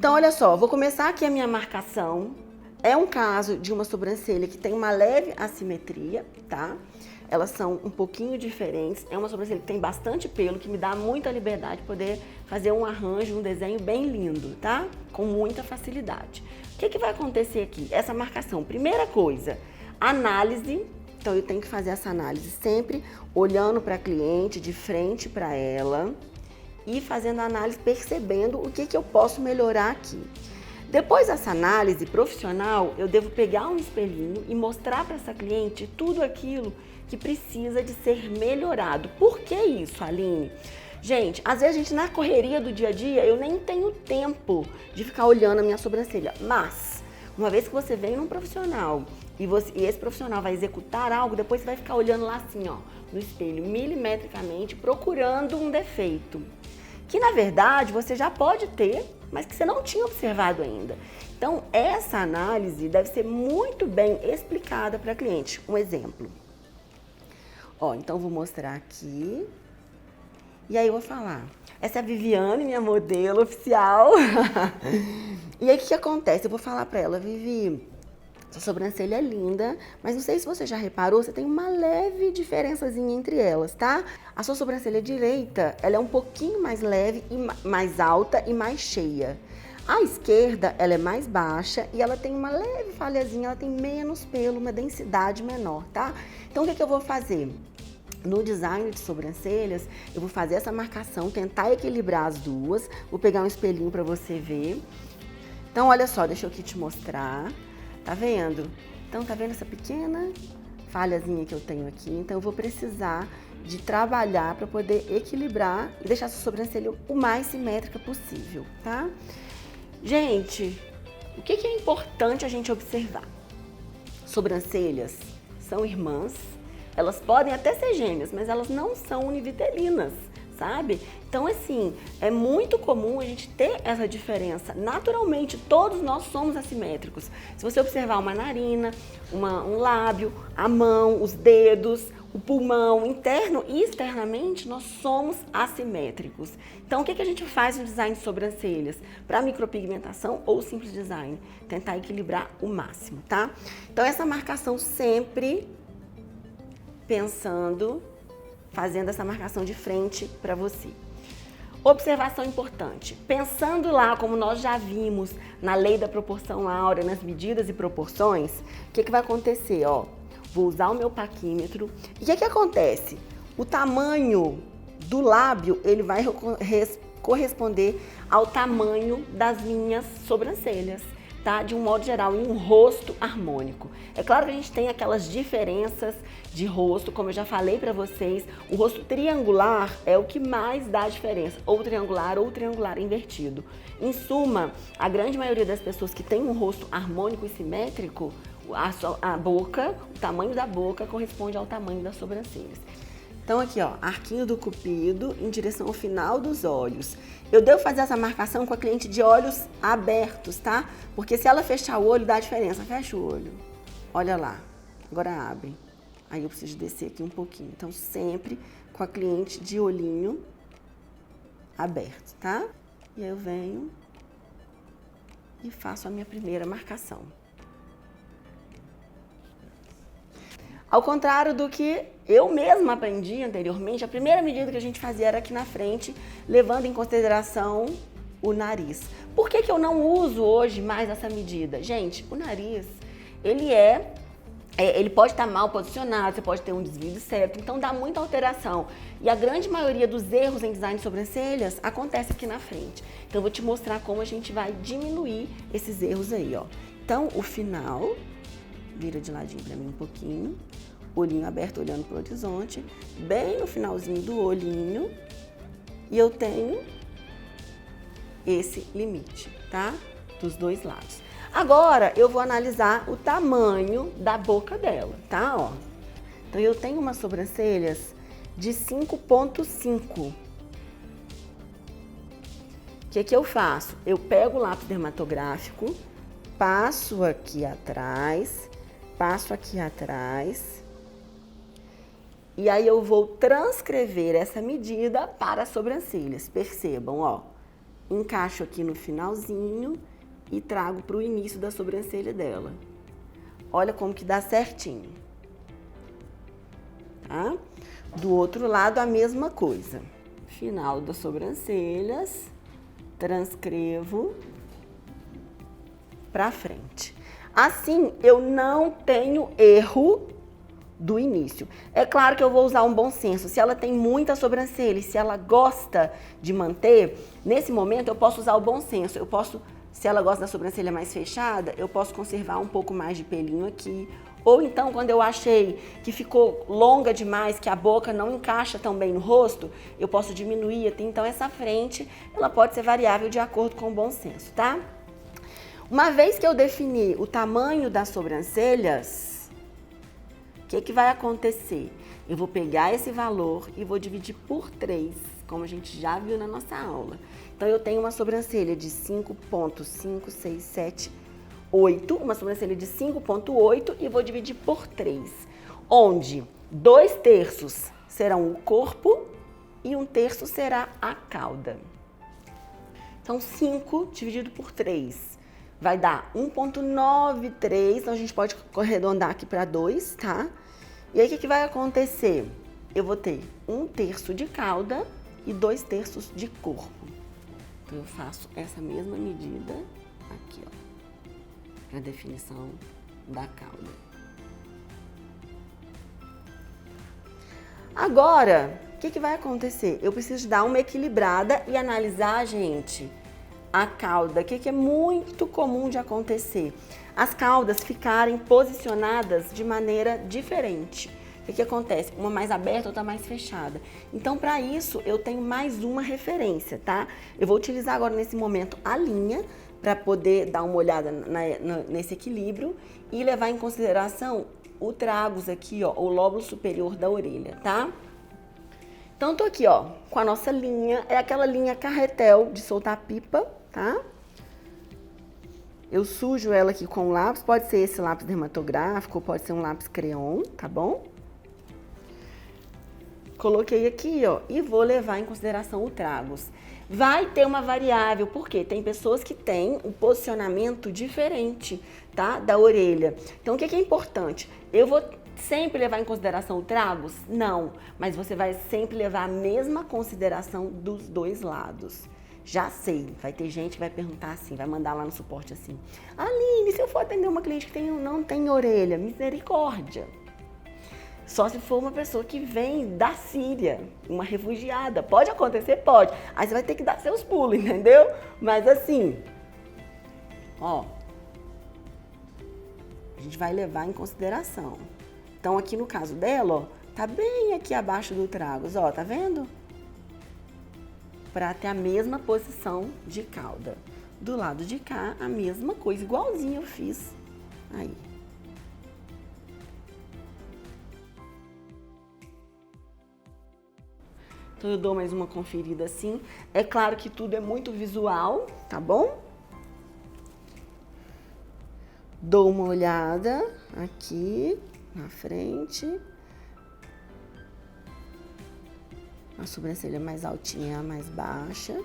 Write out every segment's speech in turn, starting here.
Então, olha só, vou começar aqui a minha marcação. É um caso de uma sobrancelha que tem uma leve assimetria, tá? Elas são um pouquinho diferentes. É uma sobrancelha que tem bastante pelo, que me dá muita liberdade de poder fazer um arranjo, um desenho bem lindo, tá? Com muita facilidade. O que vai acontecer aqui? Essa marcação, primeira coisa, análise. Então, eu tenho que fazer essa análise sempre olhando para a cliente, de frente para ela e fazendo a análise, percebendo o que eu posso melhorar aqui. Depois dessa análise profissional, eu devo pegar um espelhinho e mostrar para essa cliente tudo aquilo que precisa de ser melhorado. Por que isso, Aline? Gente, às vezes a gente na correria do dia a dia, eu nem tenho tempo de ficar olhando a minha sobrancelha, mas uma vez que você vem num profissional e esse profissional vai executar algo, depois você vai ficar olhando lá assim, ó, no espelho, milimetricamente, procurando um defeito, que na verdade você já pode ter, mas que você não tinha observado ainda. Então, essa análise deve ser muito bem explicada para a cliente. Um exemplo. Ó, então vou mostrar aqui. E aí eu vou falar. Essa é a Viviane, minha modelo oficial. E aí o que acontece? Eu vou falar para ela, Vivi, sua sobrancelha é linda, mas não sei se você já reparou, você tem uma leve diferençazinha entre elas, tá? A sua sobrancelha direita, ela é um pouquinho mais leve, e mais alta e mais cheia. A esquerda, ela é mais baixa e ela tem uma leve falhazinha, ela tem menos pelo, uma densidade menor, tá? Então, o que eu vou fazer? No design de sobrancelhas, eu vou fazer essa marcação, tentar equilibrar as duas. Vou pegar um espelhinho para você ver. Então, olha só, deixa eu aqui te mostrar. Tá vendo? Então, tá vendo essa pequena falhazinha que eu tenho aqui? Então, eu vou precisar de trabalhar para poder equilibrar e deixar essa sobrancelha o mais simétrica possível, tá? Gente, o que é importante a gente observar? Sobrancelhas são irmãs, elas podem até ser gêmeas, mas elas não são univitelinas, sabe? Então, assim, é muito comum a gente ter essa diferença. Naturalmente, todos nós somos assimétricos. Se você observar uma narina, um lábio, a mão, os dedos, o pulmão, interno e externamente, nós somos assimétricos. Então, o que a gente faz no design de sobrancelhas? Para micropigmentação ou simples design? Tentar equilibrar o máximo, tá? Então, essa marcação sempre pensando, fazendo essa marcação de frente para você. Observação importante, pensando lá como nós já vimos na lei da proporção áurea, nas medidas e proporções, o que vai acontecer? Ó, vou usar o meu paquímetro e o que acontece? O tamanho do lábio, ele vai corresponder ao tamanho das minhas sobrancelhas, tá? De um modo geral, em um rosto harmônico. É claro que a gente tem aquelas diferenças de rosto, como eu já falei para vocês, o rosto triangular é o que mais dá diferença, ou triangular invertido. Em suma, a grande maioria das pessoas que tem um rosto harmônico e simétrico, a boca, o tamanho da boca corresponde ao tamanho das sobrancelhas. Então aqui, ó, arquinho do cupido em direção ao final dos olhos. Eu devo fazer essa marcação com a cliente de olhos abertos, tá? Porque se ela fechar o olho, dá diferença. Fecha o olho. Olha lá. Agora abre. Aí eu preciso descer aqui um pouquinho. Então, sempre com a cliente de olhinho aberto, tá? E aí eu venho e faço a minha primeira marcação. Ao contrário do que eu mesma aprendi anteriormente, a primeira medida que a gente fazia era aqui na frente, levando em consideração o nariz. Por que eu não uso hoje mais essa medida? Gente, o nariz, ele pode estar mal posicionado, você pode ter um desvio certo, então dá muita alteração. E a grande maioria dos erros em design de sobrancelhas acontece aqui na frente. Então eu vou te mostrar como a gente vai diminuir esses erros aí, ó. Então, o final, vira de ladinho pra mim um pouquinho, olhinho aberto olhando pro horizonte, bem no finalzinho do olhinho, e eu tenho esse limite, tá? Dos dois lados. Agora, eu vou analisar o tamanho da boca dela, tá? Ó. Então, eu tenho umas sobrancelhas de 5,5. O que eu faço? Eu pego o lápis dermatográfico, passo aqui atrás, e aí eu vou transcrever essa medida para as sobrancelhas. Percebam, ó. encaixo aqui no finalzinho e trago para o início da sobrancelha dela. Olha como que dá certinho. Tá? Do outro lado, a mesma coisa. Final das sobrancelhas, transcrevo para frente. Assim, eu não tenho erro do início. É claro que eu vou usar um bom senso. Se ela tem muita sobrancelha e se ela gosta de manter, nesse momento eu posso usar o bom senso. Eu posso, se ela gosta da sobrancelha mais fechada, eu posso conservar um pouco mais de pelinho aqui. Ou então, quando eu achei que ficou longa demais, que a boca não encaixa tão bem no rosto, eu posso diminuir. Então, essa frente, ela pode ser variável de acordo com o bom senso, tá? Uma vez que eu defini o tamanho das sobrancelhas, o que vai acontecer? Eu vou pegar esse valor e vou dividir por 3, como a gente já viu na nossa aula. Então, eu tenho uma sobrancelha de 5,5, 6, 7, 8, uma sobrancelha de 5,8 e vou dividir por 3, onde 2/3 serão o corpo e 1/3 será a cauda. Então, 5 dividido por 3 vai dar 1,93, então a gente pode arredondar aqui para 2, tá? E aí, o que vai acontecer? Eu vou ter 1/3 de cauda e 2/3 de corpo. Então, eu faço essa mesma medida aqui, ó, para definição da cauda. Agora, o que vai acontecer? Eu preciso dar uma equilibrada e analisar, gente, a cauda. O que é muito comum de acontecer? As caudas ficarem posicionadas de maneira diferente. O que acontece? Uma mais aberta, outra mais fechada. Então, para isso, eu tenho mais uma referência, tá? Eu vou utilizar agora, nesse momento, a linha para poder dar uma olhada nesse equilíbrio e levar em consideração o tragus aqui, ó, o lóbulo superior da orelha, tá? Então, tô aqui, ó, com a nossa linha, é aquela linha carretel de soltar pipa, tá? Eu sujo ela aqui com o lápis, pode ser esse lápis dermatográfico, pode ser um lápis crayon, tá bom? Coloquei aqui, ó, e vou levar em consideração o tragus. Vai ter uma variável, porque tem pessoas que têm um posicionamento diferente, tá? Da orelha. Então, o que é importante? Eu vou sempre levar em consideração o tragus? Não, mas você vai sempre levar a mesma consideração dos dois lados. Já sei, vai ter gente que vai perguntar assim, vai mandar lá no suporte assim: Aline, se eu for atender uma cliente que não tem orelha, misericórdia. Só se for uma pessoa que vem da Síria, uma refugiada. Pode acontecer? Pode. Aí você vai ter que dar seus pulos, entendeu? Mas assim, ó, a gente vai levar em consideração. Então, aqui no caso dela, ó, tá bem aqui abaixo do tragus, ó, tá vendo? Para ter a mesma posição de cauda. Do lado de cá, a mesma coisa, igualzinho eu fiz aí. Então, eu dou mais uma conferida assim. É claro que tudo é muito visual, tá bom? Dou uma olhada aqui na frente. A sobrancelha mais altinha, a mais baixa,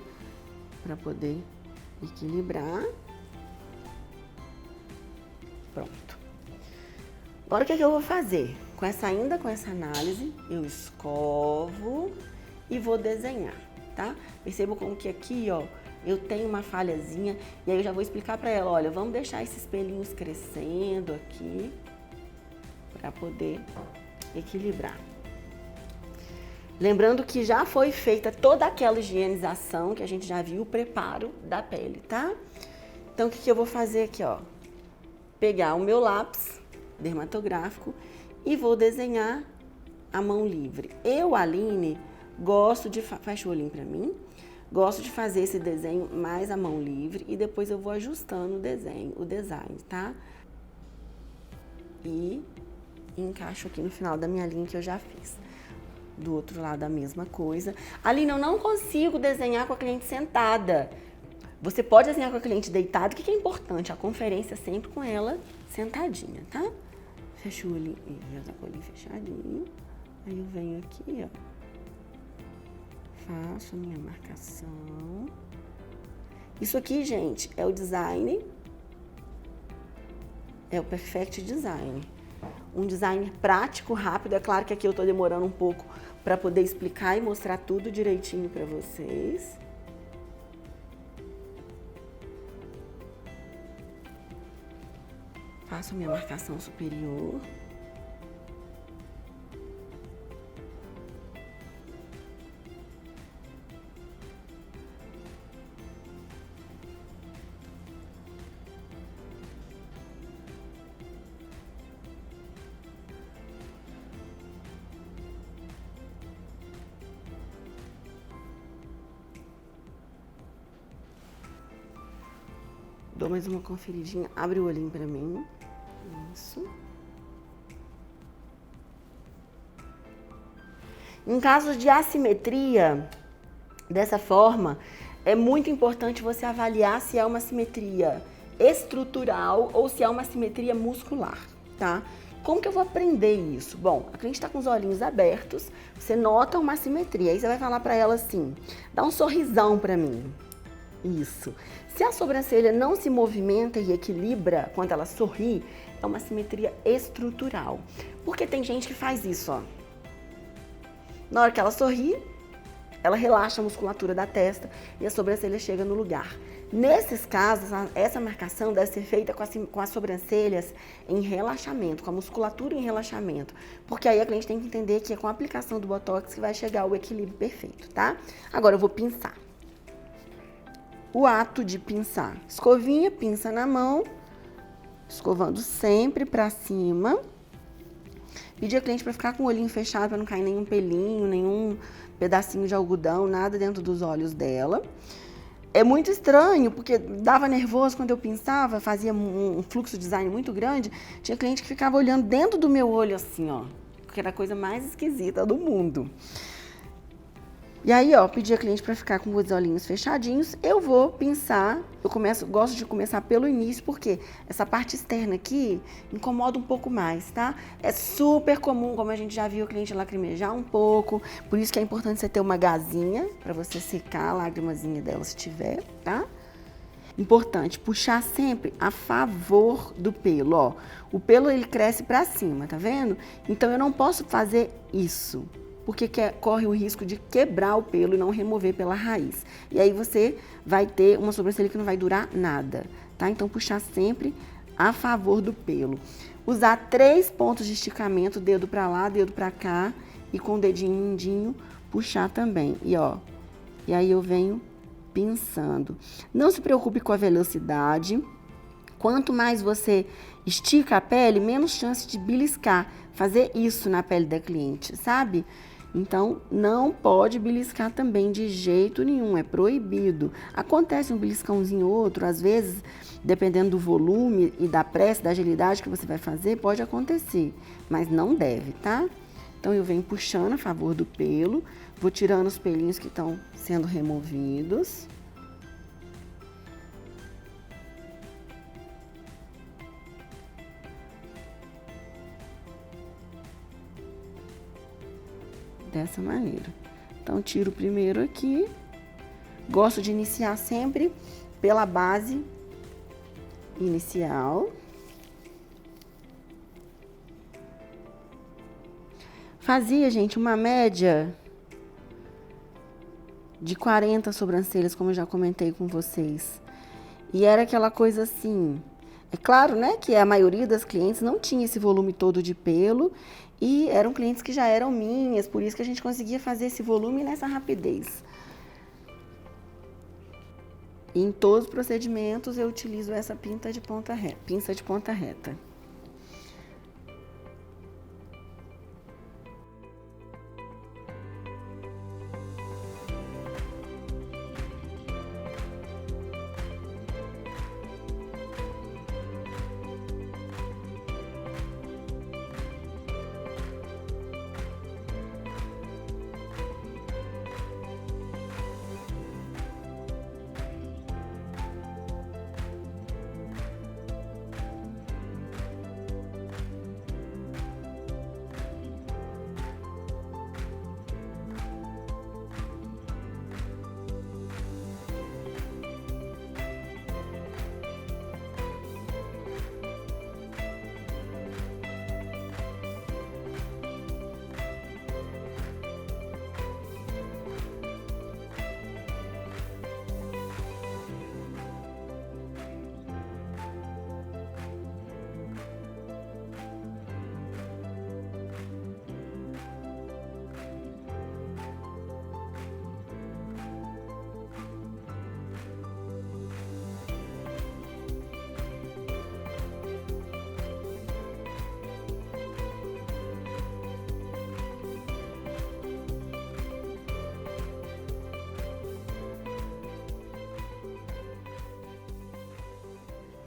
para poder equilibrar. Pronto. Agora, o que eu vou fazer? Ainda com essa análise, eu escovo e vou desenhar, tá? Perceba como que aqui, ó, eu tenho uma falhazinha, e aí eu já vou explicar para ela, olha, vamos deixar esses pelinhos crescendo aqui, para poder equilibrar. Lembrando que já foi feita toda aquela higienização que a gente já viu, o preparo da pele, tá? Então, o que eu vou fazer aqui, ó? Pegar o meu lápis dermatográfico e vou desenhar a mão livre. Eu, Aline, gosto de... Fecha o olhinho pra mim. Gosto de fazer esse desenho mais a mão livre e depois eu vou ajustando o design, tá? E encaixo aqui no final da minha linha que eu já fiz. Do outro lado a mesma coisa. Aline, eu não consigo desenhar com a cliente sentada. Você pode desenhar com a cliente deitada. O que é importante? A conferência sempre com ela sentadinha, tá? Fecha o olhinho, já tá com o olhinho fechadinho. Aí eu venho aqui, ó. Faço a minha marcação. Isso aqui, gente, é o design, é o Perfect Design. Um design prático, rápido. É claro que aqui eu tô demorando um pouco para poder explicar e mostrar tudo direitinho para vocês. Faço minha marcação superior. Dou mais uma conferidinha, abre o olhinho pra mim. Isso. Em casos de assimetria, dessa forma, é muito importante você avaliar se é uma simetria estrutural ou se é uma simetria muscular, tá? Como que eu vou aprender isso? Bom, a cliente tá com os olhinhos abertos, você nota uma assimetria, aí você vai falar pra ela assim, dá um sorrisão pra mim. Isso. Se a sobrancelha não se movimenta e equilibra quando ela sorri, é uma simetria estrutural. Porque tem gente que faz isso, ó. Na hora que ela sorri, ela relaxa a musculatura da testa e a sobrancelha chega no lugar. Nesses casos, essa marcação deve ser feita com as sobrancelhas em relaxamento, com a musculatura em relaxamento. Porque aí a cliente tem que entender que é com a aplicação do Botox que vai chegar ao equilíbrio perfeito, tá? Agora eu vou pinçar. O ato de pinçar. Escovinha, pinça na mão, escovando sempre pra cima. Pedir a cliente para ficar com o olhinho fechado, para não cair nenhum pelinho, nenhum pedacinho de algodão, nada dentro dos olhos dela. É muito estranho, porque dava nervoso quando eu pinçava, fazia um fluxo de design muito grande. Tinha cliente que ficava olhando dentro do meu olho assim, ó, porque era a coisa mais esquisita do mundo. E aí, ó, pedi a cliente para ficar com os olhinhos fechadinhos, eu vou pinçar, gosto de começar pelo início, porque essa parte externa aqui incomoda um pouco mais, tá? É super comum, como a gente já viu, o cliente lacrimejar um pouco, por isso que é importante você ter uma gazinha para você secar a lagrimazinha dela se tiver, tá? Importante, puxar sempre a favor do pelo, ó. O pelo, ele cresce para cima, tá vendo? Então, eu não posso fazer isso, porque corre o risco de quebrar o pelo e não remover pela raiz. E aí você vai ter uma sobrancelha que não vai durar nada, tá? Então, puxar sempre a favor do pelo. Usar 3 pontos de esticamento, dedo pra lá, dedo pra cá, e com o dedinho mindinho, puxar também. E ó, e aí eu venho pinçando. Não se preocupe com a velocidade. Quanto mais você estica a pele, menos chance de beliscar. Fazer isso na pele da cliente, sabe? Então, não pode beliscar também de jeito nenhum, é proibido. Acontece um beliscãozinho ou outro, às vezes, dependendo do volume e da pressa, da agilidade que você vai fazer, pode acontecer, mas não deve, tá? Então, eu venho puxando a favor do pelo, vou tirando os pelinhos que estão sendo removidos. Dessa maneira. Então, tiro primeiro aqui. Gosto de iniciar sempre pela base inicial. Fazia, gente, uma média de 40 sobrancelhas, como eu já comentei com vocês. E era aquela coisa assim... É claro, né, que a maioria das clientes não tinha esse volume todo de pelo e eram clientes que já eram minhas, por isso que a gente conseguia fazer esse volume nessa rapidez. E em todos os procedimentos eu utilizo essa pinça de ponta reta.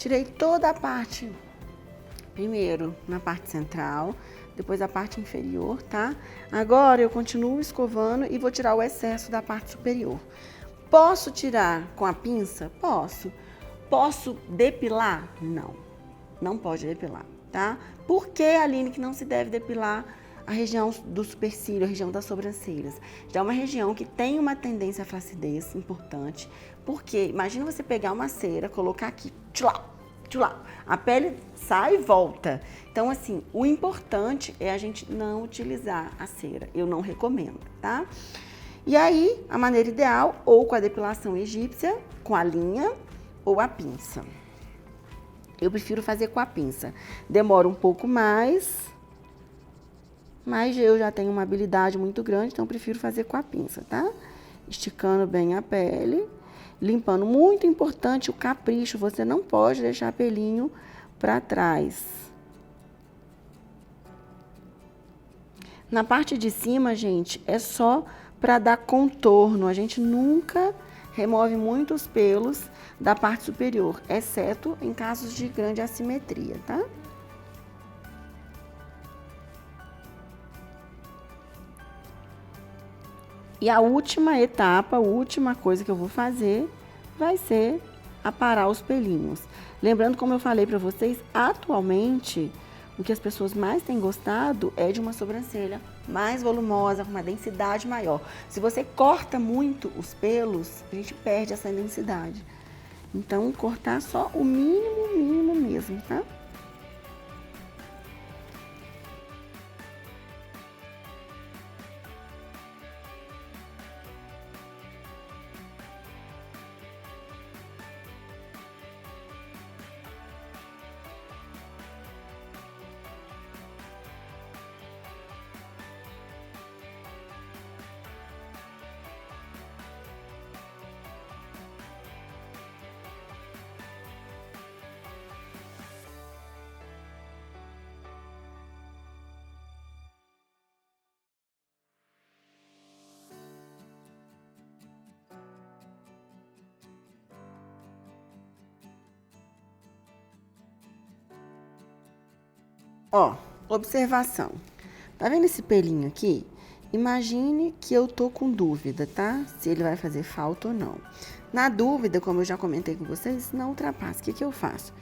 Tirei toda a parte, primeiro na parte central, depois a parte inferior, tá? Agora eu continuo escovando e vou tirar o excesso da parte superior. Posso tirar com a pinça? Posso. Posso depilar? Não, não pode depilar, tá? Por que, Aline, que não se deve depilar a região do supercílio, a região das sobrancelhas? Já é uma região que tem uma tendência à flacidez importante, porque imagina você pegar uma cera, colocar aqui, tchulá, tchulá, a pele sai e volta. Então, assim, o importante é a gente não utilizar a cera, eu não recomendo, tá? E aí, a maneira ideal, ou com a depilação egípcia, com a linha, ou a pinça. Eu prefiro fazer com a pinça. Demora um pouco mais, mas eu já tenho uma habilidade muito grande, então eu prefiro fazer com a pinça, tá? Esticando bem a pele, limpando. Muito importante o capricho, você não pode deixar pelinho para trás. Na parte de cima, gente, é só para dar contorno. A gente nunca remove muitos pelos da parte superior, exceto em casos de grande assimetria, tá? E a última etapa, a última coisa que eu vou fazer, vai ser aparar os pelinhos. Lembrando, como eu falei para vocês, atualmente, o que as pessoas mais têm gostado é de uma sobrancelha mais volumosa, com uma densidade maior. Se você corta muito os pelos, a gente perde essa densidade. Então, cortar só o mínimo mesmo, tá? Ó, observação. Tá vendo esse pelinho aqui? Imagine que eu tô com dúvida, tá? Se ele vai fazer falta ou não. Na dúvida, como eu já comentei com vocês, não ultrapasse. O que que eu faço?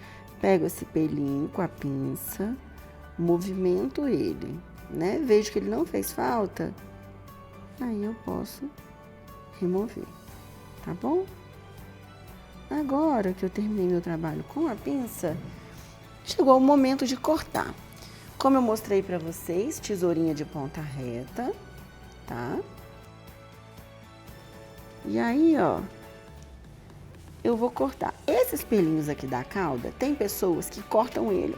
Pego esse pelinho com a pinça, movimento ele, né? Vejo que ele não fez falta, aí eu posso remover, tá bom? Agora que eu terminei meu trabalho com a pinça, chegou o momento de cortar. Como eu mostrei pra vocês, tesourinha de ponta reta, tá? E aí, ó, eu vou cortar. Esses pelinhos aqui da cauda, tem pessoas que cortam ele,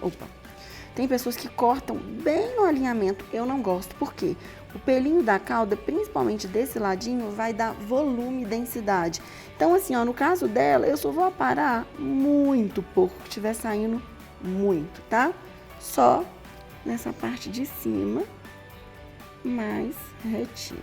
tem pessoas que cortam bem no alinhamento, eu não gosto. Por quê? O pelinho da cauda, principalmente desse ladinho, vai dar volume e densidade. Então, assim, ó, no caso dela, eu só vou aparar muito pouco, que estiver saindo muito, tá? Só nessa parte de cima, mais retinho.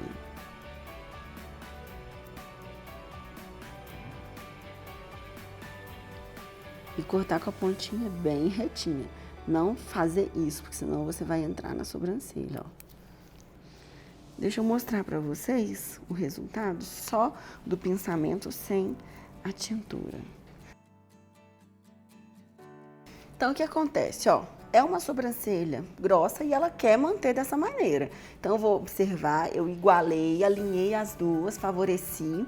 E cortar com a pontinha bem retinha. Não fazer isso, porque senão você vai entrar na sobrancelha, ó. Deixa eu mostrar pra vocês o resultado só do pinçamento sem a tintura. Então, o que acontece, ó? É uma sobrancelha grossa e ela quer manter dessa maneira. Então, eu vou observar, eu igualei, alinhei as duas, favoreci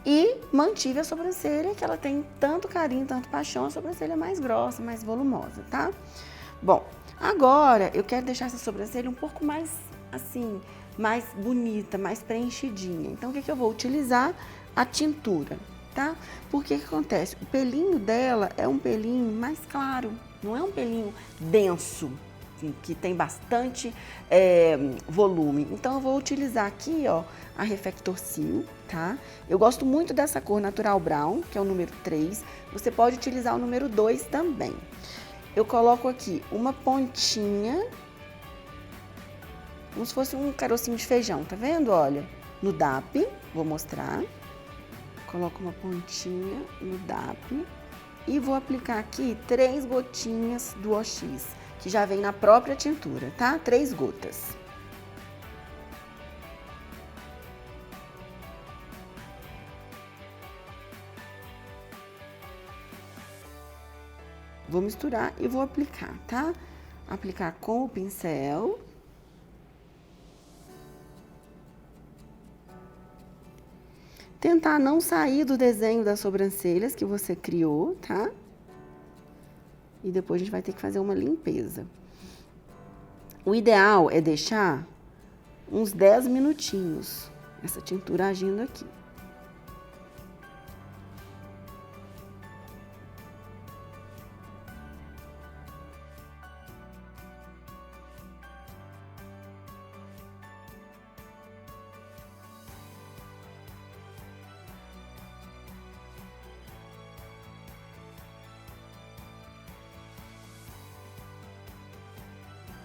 e mantive a sobrancelha, que ela tem tanto carinho, tanto paixão, a sobrancelha mais grossa, mais volumosa, tá? Bom, agora eu quero deixar essa sobrancelha um pouco mais, assim, mais bonita, mais preenchidinha. Então, o que eu vou utilizar? A tintura, tá? Porque o que acontece? O pelinho dela é um pelinho mais claro, não é um pelinho denso, que tem bastante volume. Então, eu vou utilizar aqui, ó, a Reflector-Sil, tá? Eu gosto muito dessa cor Natural Brown, que é o número 3. Você pode utilizar o número 2 também. Eu coloco aqui uma pontinha, como se fosse um carocinho de feijão, tá vendo? Olha, no DAP, vou mostrar. Coloco uma pontinha no DAP E vou aplicar aqui 3 gotinhas do OX, que já vem na própria tintura, tá? 3 gotas. Vou misturar e vou aplicar, tá? Aplicar com o pincel. Tentar não sair do desenho das sobrancelhas que você criou, tá? E depois a gente vai ter que fazer uma limpeza. O ideal é deixar uns 10 minutinhos essa tintura agindo aqui.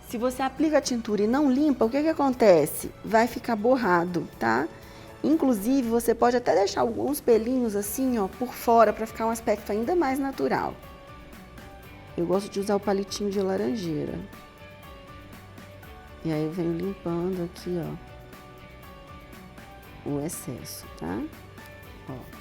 Se você aplica a tintura e não limpa, o que que acontece? Vai ficar borrado, tá? Inclusive, você pode até deixar alguns pelinhos assim, ó, por fora, para ficar um aspecto ainda mais natural. Eu gosto de usar o palitinho de laranjeira. E aí eu venho limpando aqui, ó, o excesso, tá? Ó.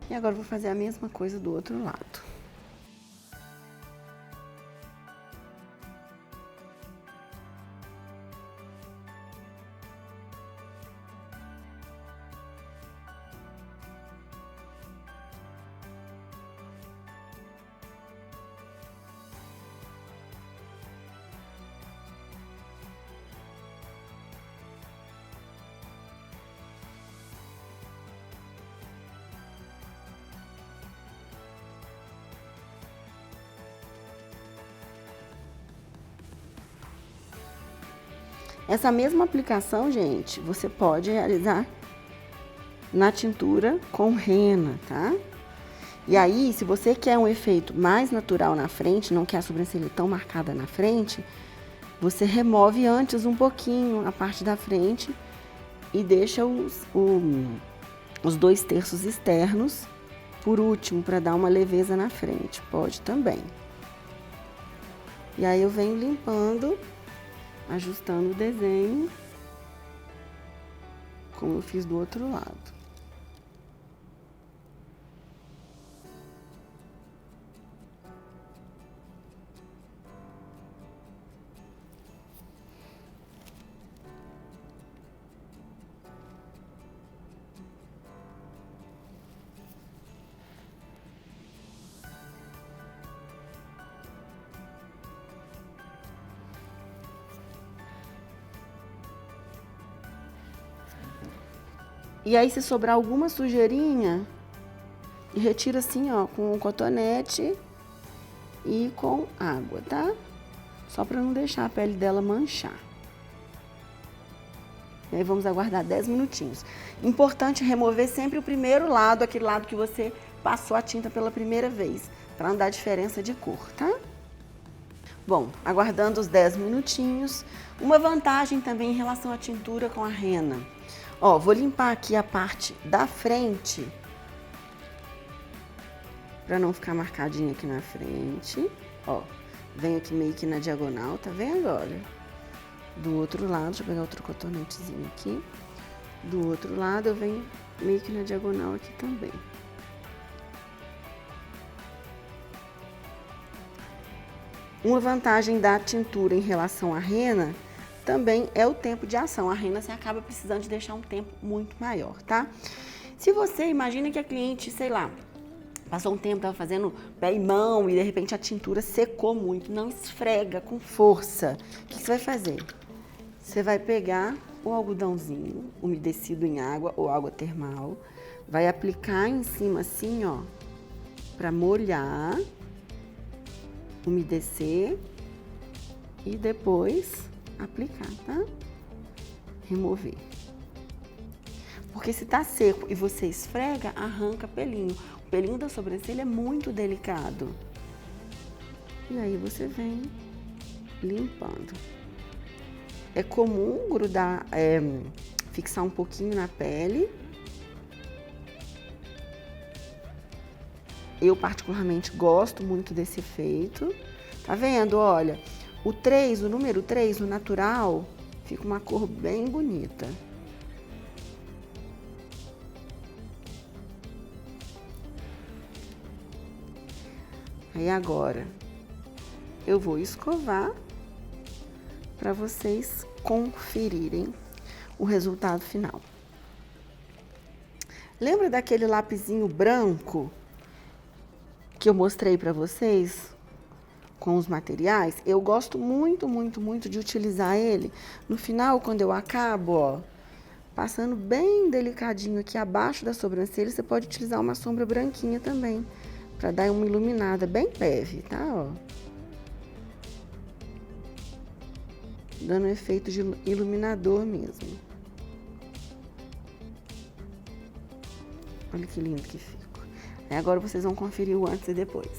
E agora eu vou fazer a mesma coisa do outro lado. Essa mesma aplicação, gente, você pode realizar na tintura com rena, tá? E aí, se você quer um efeito mais natural na frente, não quer a sobrancelha tão marcada na frente, você remove antes um pouquinho a parte da frente e deixa os 2/3 externos por último, para dar uma leveza na frente. Pode também. E aí eu venho limpando, ajustando o desenho, como eu fiz do outro lado. E aí, se sobrar alguma sujeirinha, retira assim, ó, com um cotonete e com água, tá? Só para não deixar a pele dela manchar. E aí vamos aguardar 10 minutinhos. Importante remover sempre o primeiro lado, aquele lado que você passou a tinta pela primeira vez, para não dar diferença de cor, tá? Bom, aguardando os 10 minutinhos, uma vantagem também em relação à tintura com a rena. Ó, vou limpar aqui a parte da frente, pra não ficar marcadinha aqui na frente. Ó, venho aqui meio que na diagonal, tá vendo? Olha, do outro lado, deixa eu pegar outro cotonetezinho aqui. Do outro lado eu venho meio que na diagonal aqui também. Uma vantagem da tintura em relação à rena também é o tempo de ação. A rena você acaba precisando de deixar um tempo muito maior, tá? Se você imagina que a cliente, sei lá, passou um tempo, estava fazendo pé e mão e de repente a tintura secou muito, não esfrega com força. O que você vai fazer? Você vai pegar o algodãozinho umedecido em água ou água termal, vai aplicar em cima assim, ó, para molhar, umedecer e depois aplicar, tá? Remover. Porque se tá seco e você esfrega, arranca pelinho. O pelinho da sobrancelha é muito delicado. E aí você vem limpando. É comum grudar, fixar um pouquinho na pele. Eu particularmente gosto muito desse efeito. Tá vendo? Olha, o número 3, no natural, fica uma cor bem bonita. Aí agora, eu vou escovar para vocês conferirem o resultado final. Lembra daquele lapisinho branco que eu mostrei para vocês com os materiais? Eu gosto muito, muito, muito de utilizar ele no final, quando eu acabo, ó, passando bem delicadinho aqui abaixo da sobrancelha. Você pode utilizar uma sombra branquinha também, para dar uma iluminada bem leve, tá? Ó. Dando um efeito de iluminador mesmo. Olha que lindo que fica. Aí agora vocês vão conferir o antes e depois.